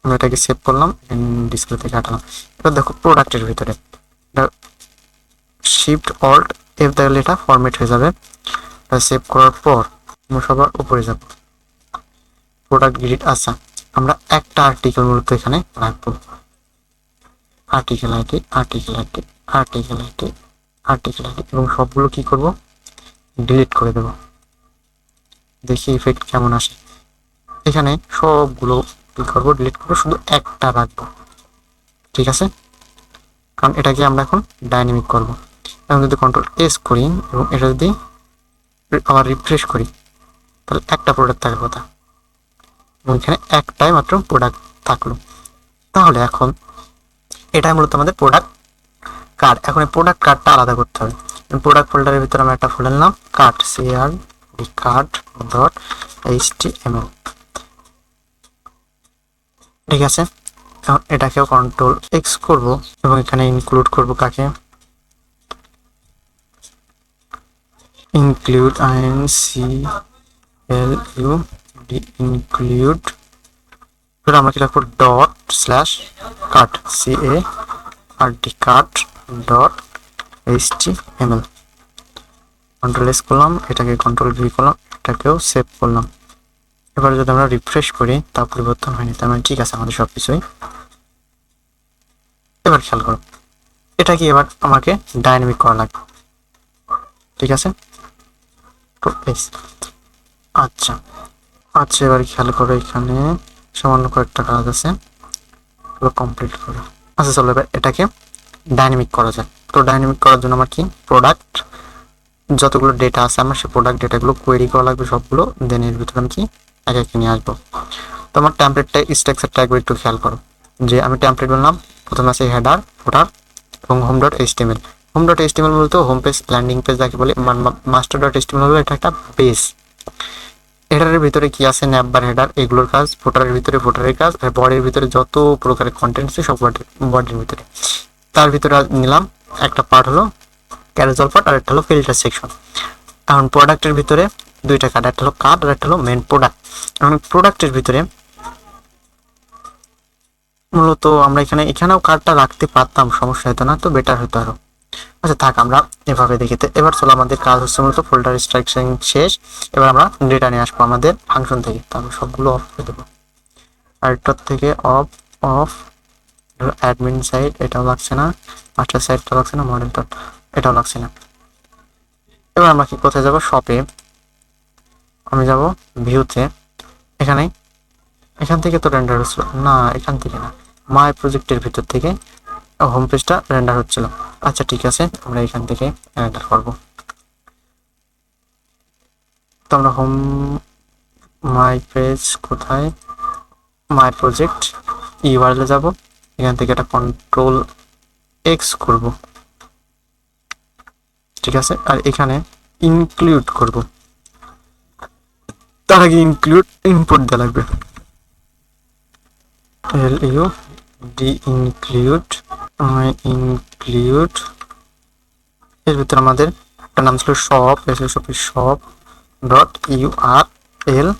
আমরা এটাকে সেভ করলাম, ডিসপ্লে থেকে হাঁটালাম। এবার দেখো প্রোডাক্টের ভিতরে এটা শিফট অল্ট এফ দিলে এটা ফরম্যাট হয়ে যাবে। এটা সেভ করার পর আমরা সবার উপরে যাব, প্রোডাক্ট গ্রিড। আচ্ছা, আমরা একটা আর্টিকেল মূলত এখানে রাখবো, article ID, article ID, article ID, article ID, এবং সবগুলো কি করব, ডিলিট করে দেব। দেখি ইফেক্ট কেমন আসে। এখানে সবগুলো কি করবো, ডিলিট করবো, শুধু একটা রাখবো। ঠিক আছে, কারণ এটাকে আমরা এখন ডাইনামিক করব। এখন যদি কন্ট্রোল এস করি এবং এটা যদি আবার রিফ্রেশ করি, তাহলে একটা প্রোডাক্ট থাকার কথা, এবং এখানে একটাই মাত্র প্রোডাক্ট থাকলো। তাহলে এখন এটাই মূলত আমাদের প্রোডাক্ট কার্ড। এখন এই প্রোডাক্ট কার্ডটা আলাদা করতে হবে। প্রোডাক্ট ফোল্ডারের ভিতরে আমরা একটা ফোল্ডার নিলাম, card, CRD card dot HTML। ঠিক আছে, এখন এটাকেও কন্ট্রোল এক্স করব এবং এখানে ইনক্লুড করব কাকে, ইনক্লুড INCLUD ইনক্লুড, আমরা কি লিখবো, dot slash card, CARD card dot HTML। Control S করলাম, এটাকে কন্ট্রোল ভি করলাম, এটাকেও সেভ করলাম। এবার যদি আমরা রিফ্রেশ করি তা পরিবর্তন হয়নি, তার মানে ঠিক আছে আমাদের সব কিছুই। এবার খেয়াল করো, এটা কি এবার আমাকে ডাইনামিক করা লাগবে। ঠিক আছে, আচ্ছা আচ্ছা, এবার খেয়াল করো, এখানে সামান্য কয়েকটা কাজ আছে, কমপ্লিট করো। আচ্ছা চলো, এবার এটাকে ডাইনামিক করা যায়। তো ডাইনামিক করার জন্য আমার কি, প্রোডাক্ট যতগুলো ডেটা আছে আমার সেই প্রোডাক্ট ডেটাগুলো কোয়েরি করা লাগবে সবগুলো, দেন এর ভিতরে আমি কি এক এক নিয়ে আসবো। তো আমার টেমপ্লেটটা স্ট্রাকচারটা একবার একটু খেয়াল করো, যে আমি টেমপ্লেট বললাম, প্রথমে আছে হেডার, ফুটার এবং home dot HTML। Home dot HTML বলতে হোম পেজ, ল্যান্ডিং পেজ যাকে বলে। মাস্টার ডট HTML হলো এটা একটা বেস। হেডারের ভিতরে কি আছে, ন্যাববার হেডার, এগুলোর কাজ। ফুটারের ভিতরে ফুটারের কাজ, আর বডির ভিতরে যত প্রকারের কন্টেন্ট আছে সব বডির ভিতরে। তার ভিতরে নিলাম একটা পার্ট হলো ক্যারোজাল পার্ট, আর একটা হলো ফিল্টার সেকশন। এখন প্রোডাক্টের ভিতরে দুইটা কার্ড, একটা হলো কার্ড আর একটা হলো মেন প্রোডাক্ট। এখন প্রোডাক্টের ভিতরে মূলত আমরা এখানেও কার্ডটা রাখতে পারতাম, সমস্যা হতো না, তো বেটার হতো আরো। আচ্ছা থাক, আমরা এভাবে দেখি। তো এবার চলো, আমাদের কাজ হচ্ছে মূলত ফোল্ডার স্ট্রাকচারিং শেষ। এবার আমরা ডেটা নিয়ে আসবো আমাদের ফাংশন থেকে। তো আমি সবগুলো অফ করে দেবো, আরেকটার থেকে অফ অফ, অ্যাডমিন সাইড এটাও লাগছে না, মাস্টার সাইডটা লাগছে না, মডেল ডট এটাও লাগছে না। এবার আমরা কি কোথায় যাব, শপে আমি যাব, ভিউতে, এখান থেকে তো রেন্ডার হচ্ছিল না, এখান থেকে না, মাই প্রজেক্টের ভিতর থেকে হোম পেজটা রেন্ডার হচ্ছিল। আচ্ছা ঠিক আছে, আমরা এখান থেকে রেন্ডার করব। তো আমরা হোম, মাই পেজ কোথায়, মাই প্রজেক্ট, ইউআরএল যাব, এখান থেকে এটা কন্ট্রোল এক্স করব। ঠিক আছে, আর এখানে ইনক্লুড করব, তার আগে ইনক্লুড ইনপুট দেওয়া লাগবে, LUD ইনক্লুড, ইনক্লুড। এর ভিতরে আমাদের একটা নাম ছিল shop, shop dot URLS,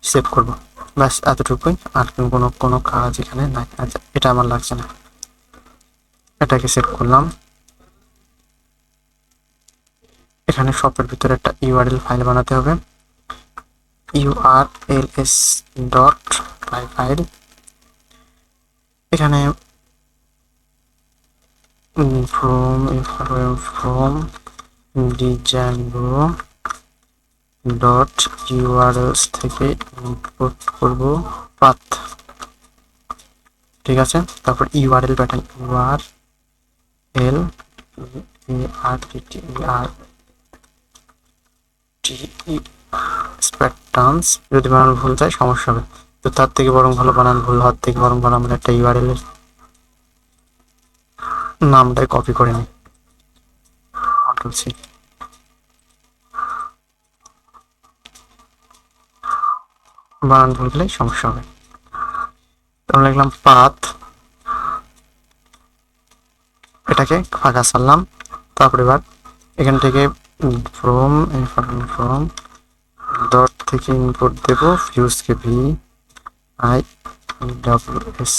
save করব। ব্যাস এতটুকুই, আর কোনো কাজ এখানে নাই। আচ্ছা এটা আমার লাগছে না, এটাকে সেভ করলাম। এখানে শপের ভিতরে একটা URL ফাইল বানাতে হবে, URLS ডট ফাইল। এখানে from django ডট URLs থেকে ইম্পোর্ট করব পাথ। ঠিক আছে, তারপর URL প্যাটার্ন, URL প্যাটার্নস। যদি বানান ভুল যায় সমস্যা হবে, তো তার থেকে বরং ভালো, বানান ভুল হওয়ার থেকে বরং ভালো আমরা একটা URL এর নামটাই কপি করে নিই, কন্ট্রোল সি। বানান ভুল গেলে সমস্যা হবে। আমরা লিখলাম পাথ, এটাকে ফাঁকা ছাড়লাম। তারপর এবার এখান থেকে ফ্রম ডট থেকে ইনপুট দেব, ভিউজকে V, I W S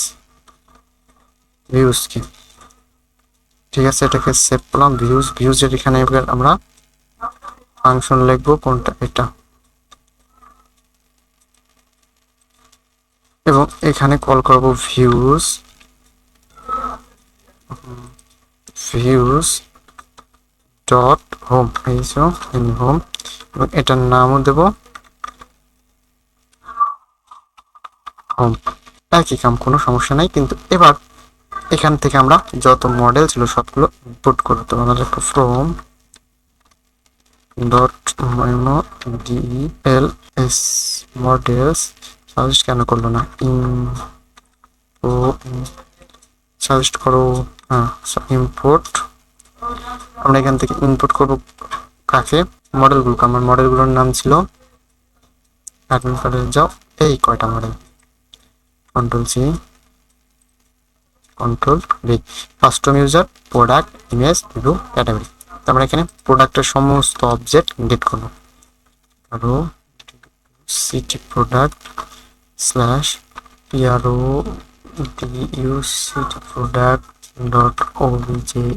views কি, ঠিক আছে, এটাকে সেভ করলাম। ভিউজের এখানে এবার আমরা ফাংশন লিখবো, কোনটা, এটা, এবং এখানে কল করব ভিউজ ডট হোম, এই যে হোম, এবং এটার নামও দেব হোম। একই কাম, কোনো সমস্যা নাই। কিন্তু এবার এখান থেকে আমরা যত মডেল ছিল সবগুলো ইনপুট করবো। তো আমরা লিখবো from dot DL S models, suggest কেন করলো না, সাজেস্ট করো, হ্যাঁ ইম্পোর্ট। আমরা এখান থেকে ইনপুট করব কাকে, মডেলগুলোকে। আমার মডেলগুলোর নাম ছিল, অ্যাডমিন প্যানেলে যাও, এই কয়টা model, control C control V, custom user, product, image, review, category. তারপরে এখানে প্রোডাক্টের সমস্ত অবজেক্ট ডিলিট করবো। আরো CT product slash P R O D U C T product dot O B J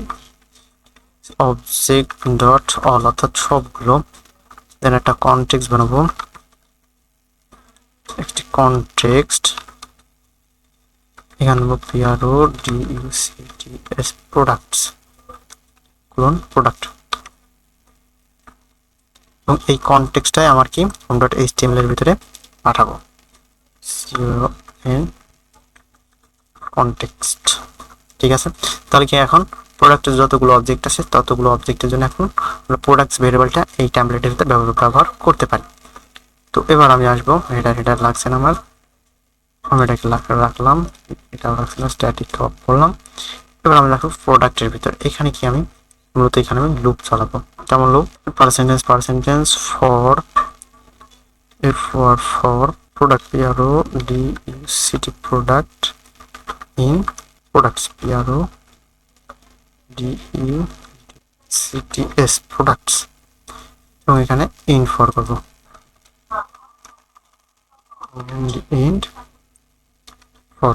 object dot all, অর্থাৎ সবগুলো। দেন একটা কনটেক্সট বানাবো, একটি কনটেক্সট, এখানে P R O D U C T S products clone product, এবং এই কনটেক্সটটাই আমার কি হোম ডট এইচটিএমএল এর ভিতরে পাঠাবো, কনটেক্সট। ঠিক আছে, তাহলে কি এখন প্রোডাক্টের যতগুলো অবজেক্ট আছে ততগুলো অবজেক্টের জন্য এখন আমরা প্রোডাক্টস ভেরিয়েবলটা এই টেমপ্লেটের ভিতরে ব্যবহার করতে পারি। তো এবার আমি আসবো, হেডার লাগছে না আমার, আমি এটাকে রাখলাম, এটাও রাখছি না, স্ট্যাটিক অফ করলাম। এবার আমি রাখবো প্রোডাক্টের ভিতরে, এখানে কি আমি মূলত এখানে আমি লুপ চালাবো। কেমন loop, percentage for product P R O D U C T product in products P R O D U C T S products, এবং এখানে ইন ফর করবো, ইন্ড ফর।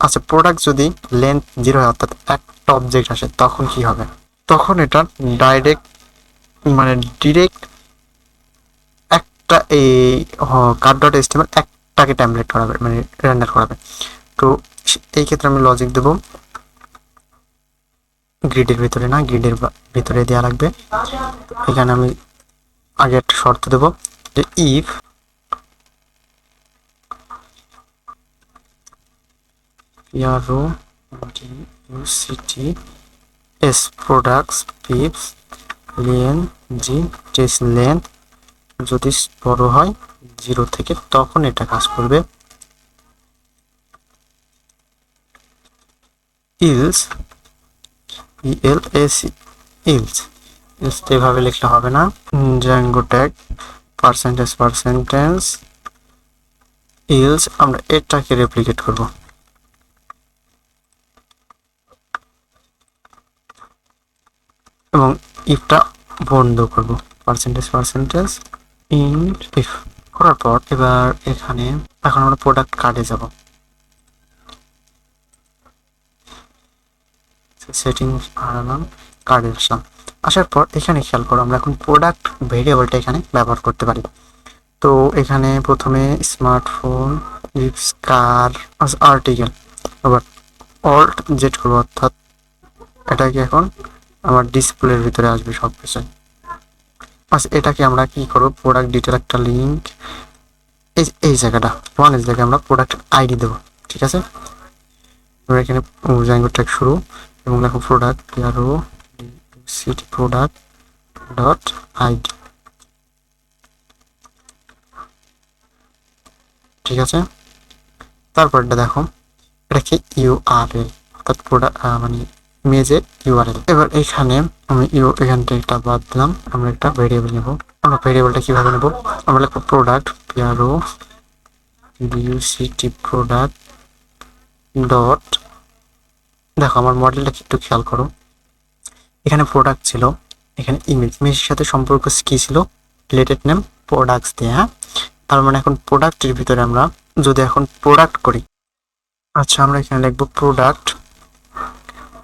আচ্ছা, প্রোডাক্ট যদি লেন্থ 0 হয়, অর্থাৎ একটা অবজেক্ট আসে, তখন কি হবে, তখন এটা ডিরেক্ট একটা এই কার্ড ডট এসটিএমএল একটাকে টেমপ্লেট করাবে, মানে রেন্ডার করাবে। তো এই ক্ষেত্রে আমি লজিক দেবো গ্রিডের ভিতরে না, গ্রিডের ভিতরে দেওয়া লাগবে। এখানে আমি আগে একটা শর্ত দেব যে if P R O D U C T S products pips length যদি বড় হয় 0 থেকে, তখন এটা কাজ করবে। ইলস ইলস এভাবে লিখলে হবে না, জ্যাঙ্গো ট্যাগ পার্সেন্টেজ ইলস, আমরা এটাকে রেপ্লিকেট করব, এবং ইফটা বন্ধ করব, পার্সেন্টেজ ইন্ট ইফ করার পর এবার এখানে এখন আমরা প্রোডাক্ট কার্ডে যাব, সেটিংস হারালাম, কার্ডে আসলাম। আসার পর এখানে খেয়াল করো, আমরা এখন প্রোডাক্ট ভেরিয়েবলটা এখানে ব্যবহার করতে পারি। তো এখানে প্রথমে স্মার্টফোন, লিপস, কার, আর্টিকেল, আবার অল্ট জেড করবো, অর্থাৎ এটাকে এখন আমার ডিসপ্লের ভিতরে আসবে সব কিছু। আচ্ছা, এটাকে আমরা কি করবো, প্রোডাক্ট ডিটেল একটা লিঙ্ক, এই জায়গাটা এই জায়গায় আমরা প্রোডাক্ট আইডি দেবো। ঠিক আছে, আমরা এখানে জ্যাঙ্গো ট্যাগ শুরু, এবং দেখো product PRO city product dot ID. ঠিক আছে, তারপরটা দেখো, এটা কি ইউআরএল, অর্থাৎ প্রোডাক্ট মানে ইমেজের ইউআরএল। এবার এখানে আমি এখান থেকে একটা বাদ দিলাম, আমরা একটা ভেরিয়েবল নেব। আমরা ভেরিয়েবলটা কিভাবে নেব, আমরা লিখবো product P R O D U C T product dot, দেখো আমার মডেলটা একটু খেয়াল করো, এখানে প্রোডাক্ট ছিল, এখানে ইমেজের সাথে সম্পর্ক কি ছিল, রিলেটেড নেম প্রোডাক্টস দিয়ে। হ্যাঁ, তার মানে এখন প্রোডাক্টের ভিতরে আমরা যদি এখন প্রোডাক্ট করি, আচ্ছা আমরা এখানে লিখবো product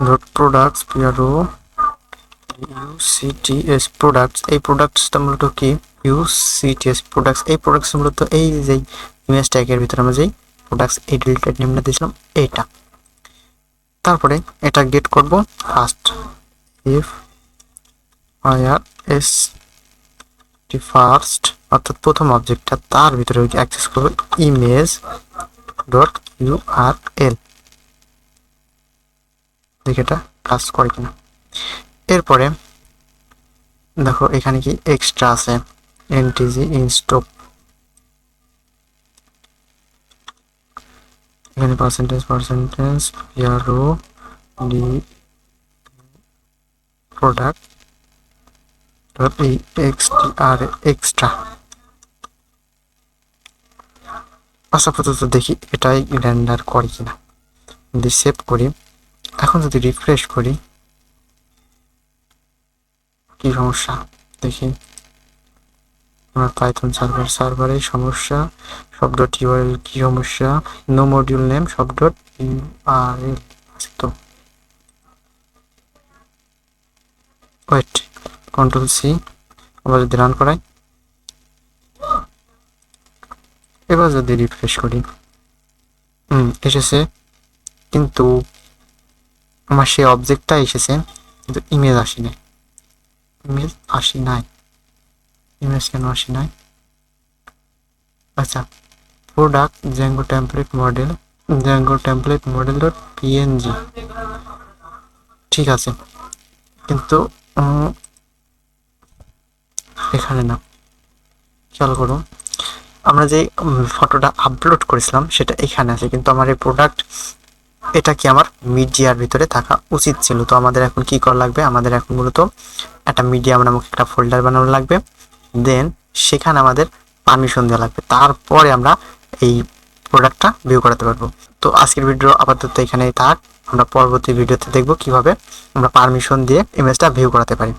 dot products P R O U C T S products. এই প্রোডাক্টসটা মূলত কি, ইউসিটিএস প্রোডাক্টস। এই প্রোডাক্টস মূলত এই যে ইমেজ ট্যাগের ভিতরে আমরা যেই প্রোডাক্টস এই ডিলিটেড নেমটা দিয়েছিলাম এইটা। তারপরে এটা গেট করব first if R S T first, অর্থাৎ প্রথম অবজেক্টটা, তার ভিতরে অ্যাক্সেস করব ইমেজ ডট ইউআরএল। দেখি এটা কাজ করে কিনা। এরপরে দেখো এখানে কি এক্সট্রা আছে, এনটিজি ইনস্টক, এখানে percentage PRO D product dot এক্সটিআর extra. আপাতত দেখি এটাই রেন্ডার করে কিনা। যদি সেভ করি, এখন যদি রিফ্রেশ করি, কি সমস্যা দেখি। আমার পাইথন সার্ভারে সমস্যা, সব ডট ইউআরএল কি সমস্যা, নো মডিউল নেম সব ডট ইউআরএল আছে তো। ওয়েট, কন্ট্রোল সি, আবার যদি রান করাই, এবার যদি রিফ্রেশ করি, এসেছে, কিন্তু আমার সেই অবজেক্টটা এসেছে কিন্তু ইমেজ আসি নাই। ইমেজ কেন আসি নাই? আচ্ছা, product Zango template model dot PNG, ঠিক আছে, কিন্তু এখানে না। খেয়াল করো, আমরা যে ফটোটা আপলোড করেছিলাম সেটা এখানে আছে, কিন্তু আমার এই প্রোডাক্ট এটা কি আমার মিডিয়ার ভিতরে থাকা উচিত ছিল। তো আমাদের এখন কি করা লাগবে, আমাদের এখন মূলত একটা মিডিয়াম নামক একটা ফোল্ডার বানানো লাগবে, দেন সেখানে আমাদের পারমিশন দেওয়া লাগবে, তারপরে আমরা এই প্রোডাক্টটা ভিউ করাতে পারবো। তো আজকের ভিডিও আপাতত এখানেই থাক, আমরা পরবর্তী ভিডিওতে দেখব কিভাবে আমরা পারমিশন দিয়ে ইমেজটা ভিউ করাতে পারি।